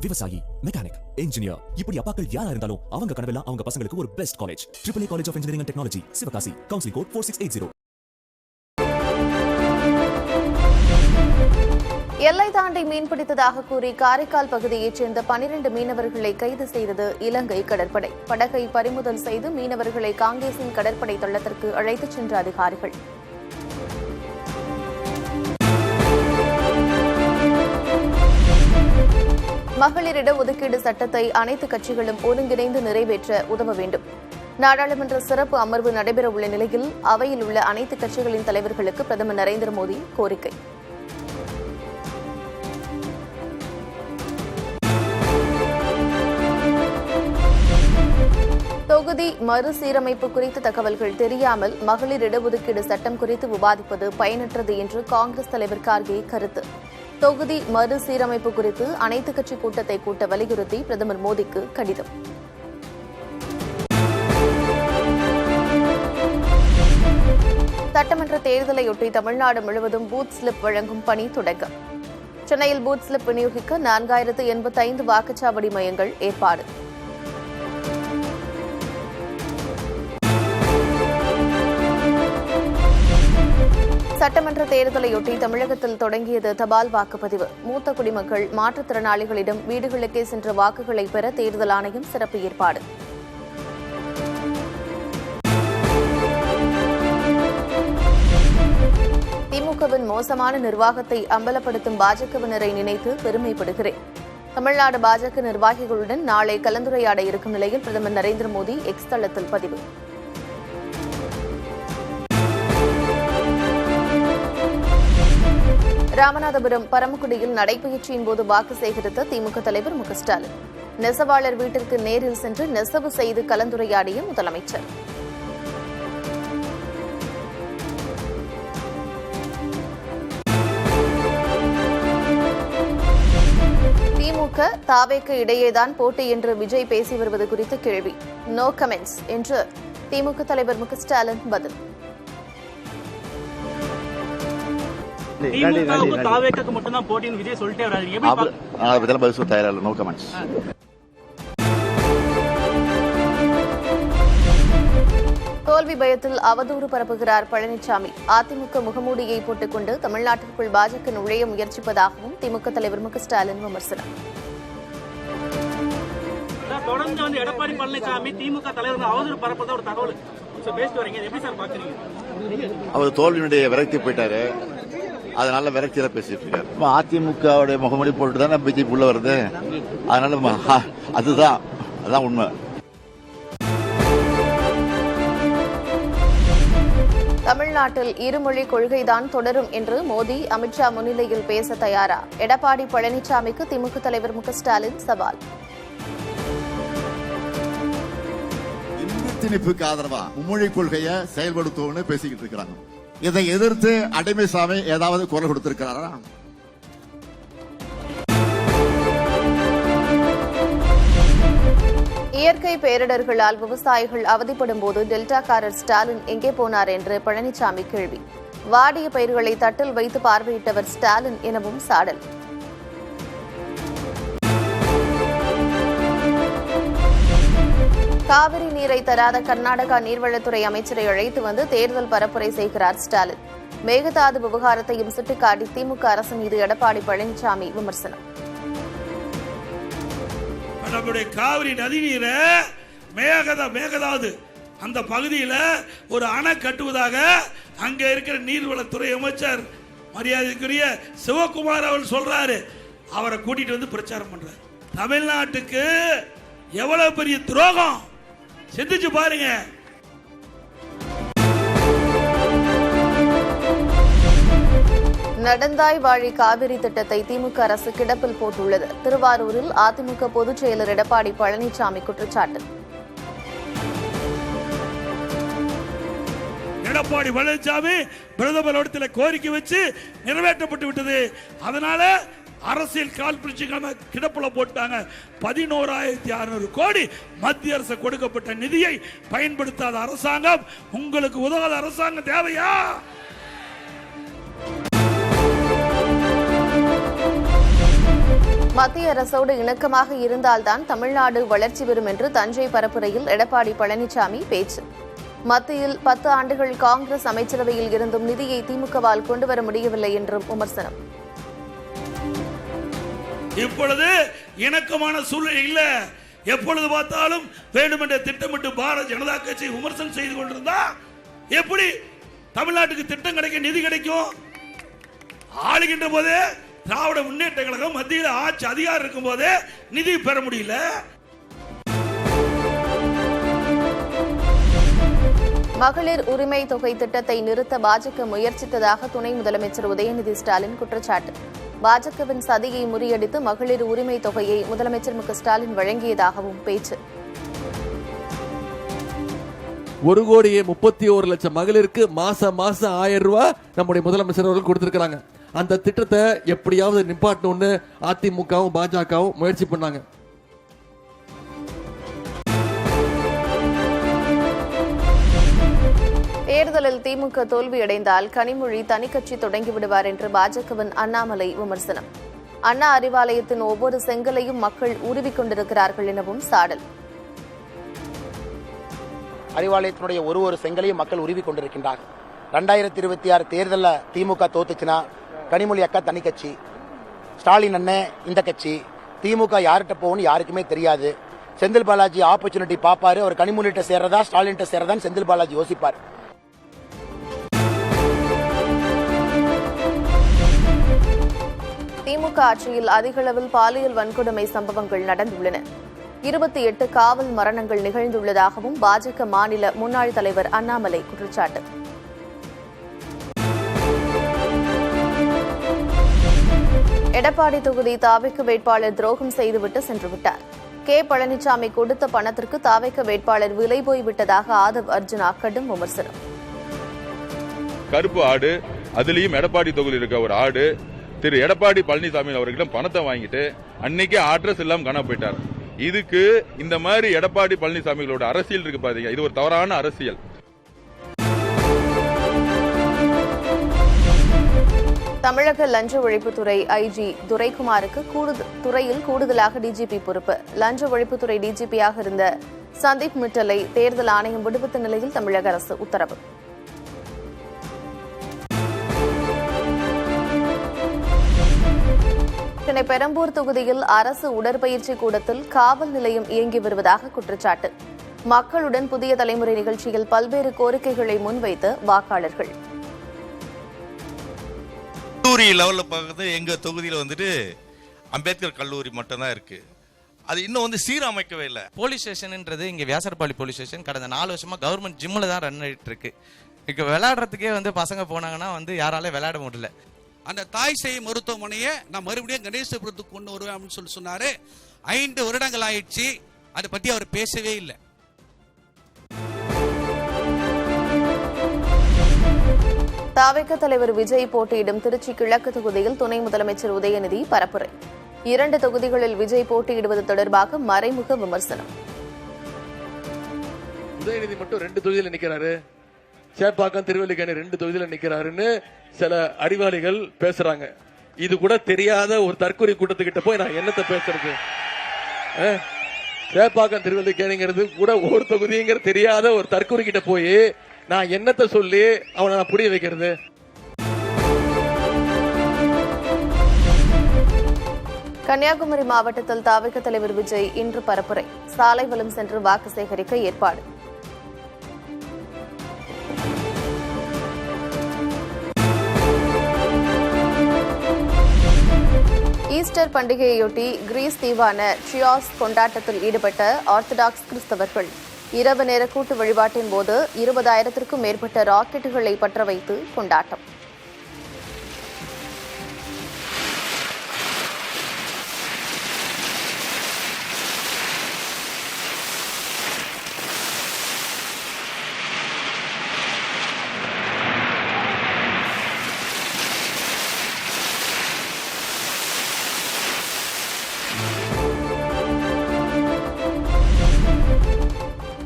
விவசாயி, mechanic, engineer, இப்படி அப்பாக்கள் யாரா இருந்தாலும் அவங்க கனவெல்லாம் அவங்க பசங்களுக்கு ஒரு best college. AAA college of engineering and technology, Sivakasi. Counselling code 4680. எல்லை தாண்டி மீன்பிடித்ததாக கூறி காரைக்கால் பகுதியைச் சேர்ந்த 12 மீனவர்களை கைது செய்தது இலங்கை கடற்படை. படகை பறிமுதல் செய்து மீனவர்களை காங்கேசன் கடற்படை தளத்திற்கு அழைத்துச் சென்ற அதிகாரிகள். மகளிர் இடஒதுக்கீடு சட்டத்தை அனைத்து கட்சிகளும் ஒருங்கிணைந்து நிறைவேற்ற உதவ வேண்டும். நாடாளுமன்ற சிறப்பு அமர்வு நடைபெறவுள்ள நிலையில் அவையில் உள்ள அனைத்து கட்சிகளின் தலைவர்களுக்கு பிரதமர் நரேந்திர மோடி கோரிக்கை. தொகுதி மறுசீரமைப்பு குறித்த தகவல்கள் தெரியாமல் மகளிர் இடஒதுக்கீடு சட்டம் குறித்து விவாதிப்பது பயனற்றது என்று காங்கிரஸ் தலைவர் கார்கே கருத்து. தொகுதி மறுசீரமைப்பு குறித்து அனைத்துக் கட்சி கூட்டத்தை கூட்ட வலியுறுத்தி பிரதமர் மோடிக்கு கடிதம். சட்டமன்ற தேர்தலையொட்டி தமிழ்நாடு முழுவதும் பூத் ஸ்லிப் வழங்கும் பணி தொடக்கம். சென்னையில் பூத் ஸ்லிப் விநியோகிக்க 4085 வாக்குச்சாவடி மையங்கள் ஏற்பாடு. சட்டமன்ற தேர்தலையொட்டி தமிழகத்தில் தொடங்கியது தபால் வாக்குப்பதிவு. மூத்த குடிமக்கள், மாற்றுத்திறனாளிகளிடம் வீடுகளுக்கே சென்ற வாக்குகளை பெற தேர்தல் ஆணையம் சிறப்பு ஏற்பாடு. திமுகவின் மோசமான நிர்வாகத்தை அம்பலப்படுத்தும் பாஜகவினரை நினைத்து பெருமைப்படுகிறேன். தமிழ்நாடு பாஜக நிர்வாகிகளுடன் நாளை கலந்துரையாட இருக்கும் நிலையில் பிரதமர் நரேந்திர மோடி எக்ஸ் தளத்தில் பதிவு. ராமநாதபுரம் பரமக்குடியில் நடைபயிற்சியின் போது வாக்கு சேகரித்த திமுக தலைவர் மு க ஸ்டாலின். நெசவாளர் வீட்டிற்கு நேரில் சென்று நெசவு செய்து கலந்துரையாடிய முதலமைச்சர். திமுக தாவேக்கு இடையேதான் போட்டி என்று விஜய் பேசி வருவது குறித்து கேள்வி. நோ கமெண்ட்ஸ் என்று திமுக தலைவர் மு க ஸ்டாலின் பதில். தோல்வி பயத்தில் அவதூறு பரப்புகிறார் பழனிசாமி. அதிமுக முகமூடியை போட்டுக் கொண்டு தமிழ்நாட்டிற்குள் பாஜக நுழைய முயற்சிப்பதாகவும் திமுக தலைவர் மு க ஸ்டாலின் விமர்சனம். தொடர்ந்து எடப்பாடி பழனிசாமி திமுக தலைவர் அவதூறு பரப்பத ஒரு தகவல் பேசிட்டு வரீங்க, எப்படி சார் பாக்குறீங்க? அவர் தோல்வியினுடைய விரக்தி போயிட்டாரு, அதனால விரக்தியில பேசிட்டு இருக்காரு. அதிமுகவுடைய முகமூடி போட்டு தானே பிஜேபி உள்ள வருது, அதனால அதுதான் உண்மை. தமிழ்நாட்டில் இருமொழி கொள்கைதான் தொடரும் என்று மோடி, அமித்ஷா முன்னிலையில் பேச தயாரா? எடப்பாடி பழனிசாமிக்கு திமுக தலைவர் மு க ஸ்டாலின் சவால். இந்து திணிப்புக்கு ஆதரவா மும்மொழி கொள்கையை செயல்படுத்துவோம்னு பேசிக்கிட்டு இருக்கிறாங்க. இதை எதிர்த்து அடிமைசாமி ஏதாவது குரல் கொடுத்திருக்கிறாரா? இயற்கை பேரிடர்களால் விவசாயிகள் அவதிப்படும் போது டெல்டாக்காரர் ஸ்டாலின் எங்கே போனார் என்று பழனிசாமி கேள்வி. வாடிய பயிர்களை தட்டில் வைத்து பார்வையிட்டவர் ஸ்டாலின் எனவும் சாடல். காவிரி நீரை தராத கர்நாடகா நீர்வளத்துறை அமைச்சரை அழைத்து வந்து தேர்தல் பரப்புரை செய்கிறார் ஸ்டாலின். மேகதாது விவகாரத்தையும் சுட்டிக்காட்டி திமுக அரசு மீது எடப்பாடி பழனிசாமி விமர்சனம். நம்முடைய காவிரி நதி நீரை மேகதாது அந்த பகுதியில் ஒரு அணை கட்டுவதாக அங்க இருக்கிற நீர்வளத்துறை அமைச்சர் மரியாதைக்குரிய சிவகுமார் அவர் சொல்றாரு. அவரை கூட்டிட்டு வந்து பிரச்சாரம் பண்றாரு. தமிழ்நாட்டுக்கு எவ்வளவு பெரிய துரோகம் சிந்திச்சு பாருங்க. நடந்தாய் வாழி காவிரி திட்டத்தை திமுக அரசு கிடப்பில் போட்டுள்ளது. திருவாரூரில் அதிமுக பொதுச் செயலர் எடப்பாடி பழனிசாமி குற்றச்சாட்டு. எடப்பாடி பழனிசாமி பிரதமர் கோரிக்கை வச்சு நிறைவேற்றப்பட்டு விட்டது. அதனால அரசியல் கால் பிடிச்சு கிடப்புல போட்டாங்க. 11,600 கோடி மத்திய அரசு கொடுக்கப்பட்ட நிதியை பயன்படுத்தாத அரசாங்கம், உங்களுக்கு உதவாத அரசாங்கம் தேவையா? மத்திய அரசோடு இணக்கமாக இருந்தால்தான் தமிழ்நாடு வளர்ச்சி பெறும் என்று தஞ்சை பரப்புரையில் எடப்பாடி பழனிசாமி பேச்சு. மத்தியில் 10 ஆண்டுகள் காங்கிரஸ் அமைச்சரவையில் இருந்தும் நிதியை திமுகவால் கொண்டுவர முடியவில்லை என்றும் விமர்சனம். இப்பொழுது இணக்கமான சூழ்நிலை இல்ல. எப்பொழுது பார்த்தாலும் வேண்டுமென்ற திட்டமிட்டு பாரதிய ஜனதா கட்சி விமர்சனம் செய்து கொண்டிருந்தா எப்படி தமிழ்நாட்டுக்கு திட்டம் கிடைக்கும், நிதி கிடைக்கும்? ஆளுகின்ற போதே திராவிட முன்னேற்ற கழகம் மத்தியில் ஆட்சி அதிகாரம் இருக்கும் போதே நிதி பெற முடியல. மகளிர் உரிமை தொகை திட்டத்தை நிறுத்த பாஜக முயற்சித்ததாக துணை முதலமைச்சர் உதயநிதி ஸ்டாலின் குற்றச்சாட்டு. பாஜகவின் சதியை முறியடித்து மகளிர் உரிமை தொகையை முதலமைச்சர் மு.க. ஸ்டாலின் வழங்கியதாகவும் பேச்சு. 1,31,00,000 மகளிருக்கு மாசம் 1000 ரூபாய் நம்முடைய முதலமைச்சர் அவர்கள் கொடுத்திருக்காங்க. அந்த திட்டத்தை எப்படியாவது நிப்பாட்டணும்னு அதிமுகவும் பாஜகவும் முயற்சி பண்ணாங்க. தேர்தலில் திமுக தோல்வியடைந்தால் கனிமொழி தனிக்கட்சி தொடங்கிவிடுவார் என்று பாஜகவின் அண்ணாமலை விமர்சனம். அண்ணா அறிவாலயத்தின் ஒவ்வொரு செங்கலையும் மக்கள் உருவிக் கொண்டிருக்கிறார்கள் எனவும் சாடல். அறிவாலயத்தினுடைய ஒரு செங்கலையும் மக்கள் உருவி கொண்டிருக்கின்றார்கள். 2026 தேர்தலில் திமுக தோத்துச்சுன்னா கனிமொழி அக்கா தனி கட்சி, ஸ்டாலின் அண்ணன் இந்த கட்சி, திமுக யார்கிட்ட போகணும்னு யாருக்குமே தெரியாது. செந்தில் பாலாஜி ஆப்பர்ச்சுனிட்டி பாப்பாரு, அவர் கனிமொழிகிட்ட சேர்றதா ஸ்டாலின்கிட்ட சேர்றதான்னு செந்தில் பாலாஜி யோசிப்பார். திமுக ஆட்சியில் அதிகளவில் பாலியல் வன்கொடுமை சம்பவங்கள் நடந்துள்ளன. 28 காவல் மரணங்கள் நிகழ்ந்துள்ளதாகவும் பாஜக மாநில முன்னாள் தலைவர் அண்ணாமலை குற்றச்சாட்டு. எடப்பாடி தொகுதி தாவேக்க வேட்பாளர் துரோகம் செய்துவிட்டு சென்றுவிட்டார். கே. பழனிசாமி கொடுத்த பணத்திற்கு தாவேக்க வேட்பாளர் விலை போய்விட்டதாக ஆதவ் அர்ஜுனா கடும் விமர்சனம். கருப்பு ஆடு, அதுலயும் எடப்பாடி தொகுதியில் இருக்க ஒரு ஆடு திரு எடப்பாடி பழனிசாமி அவர்களிடம் பணத்தை வாங்கிட்டு அன்னைக்கே அட்ரஸ் இல்லாம காண போயிட்டார். இதுக்கு இந்த மாதிரி எடப்பாடி பழனிசாமிகளோட அரசியல் இருக்கு பாத்தீங்க, இது ஒரு தவறான அரசியல். தமிழக லஞ்ச ஒழிப்புத்துறை ஐஜி துரைக்குமாருக்கு துறையில் கூடுதலாக டிஜிபி பொறுப்பு. லஞ்ச ஒழிப்புத்துறை டிஜிபியாக இருந்த சந்தீப் மிட்டலை தேர்தல் ஆணையம் விடுவித்த நிலையில் தமிழக அரசு உத்தரவு. சென்னை பெரம்பூர் தொகுதியில் அரசு உடற்பயிற்சி கூடத்தில் காவல் நிலையம் இயங்கி வருவதாக குற்றச்சாட்டு. மக்களுடன் புதிய தலைமுறை நிகழ்ச்சியில் பல்வேறு கோரிக்கைகளை முன்வைத்த வாக்காளர்கள். கல்லூரி லெவல்ல பார்க்கறது எங்க தொகுதியில் வந்துட்டு அம்பேத்கர் கல்லூரி மட்டும் தான் இருக்கு. அது இன்னும் சீரமைக்கவே இல்லை. போலீஸ் ஸ்டேஷன்ன்றது இங்க வியாசர்பாடி போலீஸ் ஸ்டேஷன் கடந்த 4 வருஷமா கவர்மெண்ட் ஜிம்ல தான் ரன் ஆயிட்டு இருக்கு. இங்க விளையாடுறதுக்கே பசங்க போனாங்கன்னா யாராலே விளையாட முடியல. அந்த தாய் சேய் மருத்துவமனையை நான் மறுபடியும் கணேசபுரத்துக்கு கொண்டு வருவேன் அப்படின்னு சொன்னாரு. 5 வருடங்கள் ஆயிடுச்சு, அதை பத்தி அவர் பேசவே இல்லை. தாவேக தலைவர் விஜய் போட்டியிடும் திருச்சி கிழக்கு தொகுதியில் துணை முதலமைச்சர் உதயநிதி பரப்புரை. 2 தொகுதிகளில் விஜய் போட்டியிடுவது தொடர்பாக மறைமுக விமர்சனம். உதயநிதி மட்டும் 2 தொகுதியில் நிக்கிறாரு, சேப்பாக்கம் திருவல்லிக்கேணி 2 தொகுதியில் நிக்கிறாருன்னு சில அறிவாளிகள் பேசுறாங்க. இது கூட தெரியாத ஒரு தற்கொலை கூட்டத்துக்கிட்ட போய் நான் என்னத்தை பேசுறது? சேப்பாக்கம் திருவல்லிக்கேணிங்கிறது கூட ஒரு தொகுதிங்கிற தெரியாத ஒரு தற்கொலை கிட்ட போய் நான் என்னத்தை சொல்லி அவனை நான் புரிய வைக்கிறது? கன்னியாகுமரி மாவட்டத்தில் தாவேக தலைவர் விஜய் இன்று பரப்புரை. சாலை வலம் சென்று வாக்கு சேகரிக்க ஏற்பாடு. ஈஸ்டர் பண்டிகையையொட்டி கிரீஸ் தீவான சியாஸ் கொண்டாட்டத்தில் ஈடுபட்ட ஆர்த்தடாக்ஸ் கிறிஸ்தவர்கள் இரவு நேர கூட்டு வழிபாட்டின் போது 20,000க்கும் மேற்பட்ட ராக்கெட்டுகளை பற்ற வைத்து கொண்டாட்டம்.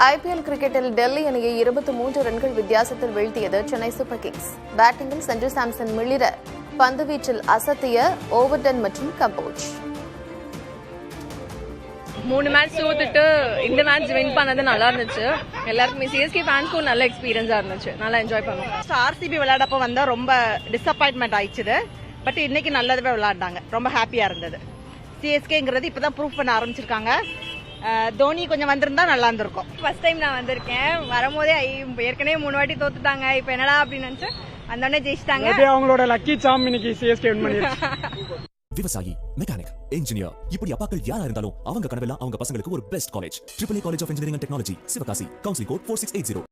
ஐபிஎல் கிரிக்கெட்டில் டெல்லி அணியை 23 ரன்கள் வித்தியாசத்தில் வீழ்த்தியது சென்னை சூப்பர் கிங்ஸ். பேட்டிங்கில் சஞ்சு சாம்சன் மிளிர, பந்துவீச்சில் அசத்திய ஓவர்டன் மற்றும் கம்போஜ். 3 மேட்ச் தோத்துட்டு இந்த மேட்ச் வின் பண்ணது நல்லா இருந்துச்சு. எல்லாருக்குமே சிஎஸ்கே ஃபேன்ஸ்க்கும் நல்ல எக்ஸ்பீரியன்ஸா இருந்துச்சு. நல்லா என்ஜாய் பண்ணோம். ஆர்சிபி விளையாடப்போ வந்தா ரொம்ப டிசப்பாயின்மெண்ட் ஆயிடுச்சு. பட் இன்னைக்கு நல்லதாவே விளையாண்டாங்க. ரொம்ப ஹாப்பியா இருந்தது. சிஎஸ்கேங்கிறது இப்பதான் ப்ரூவ் பண்ண ஆரம்பிச்சிருக்காங்க. தோனி கொஞ்சம் வந்திருந்தா நல்லா இருந்திருக்கும். ஃபர்ஸ்ட் டைம் நான் வந்திருக்கேன். வரும்போதே ஏற்கனவே 3 வாட்டி தோத்துட்டாங்க, இப்போ என்னடா அப்படின்னு நினைச்சு வந்தோடனே ஜெயிச்சிட்டாங்க. அவங்களோட லக்கி சாம் இன்னைக்கு சிஎஸ்கே வின் பண்ணிருச்சு. விவசாயி, மெக்கானிக், இன்ஜினியர், இப்படி அப்பாக்கள் யாரா இருந்தாலும் அவங்க கனவெல்லாம் அவங்க பசங்களுக்கு ஒரு best college. AAA college of engineering and technology, Sivakasi. Counselling code 4680.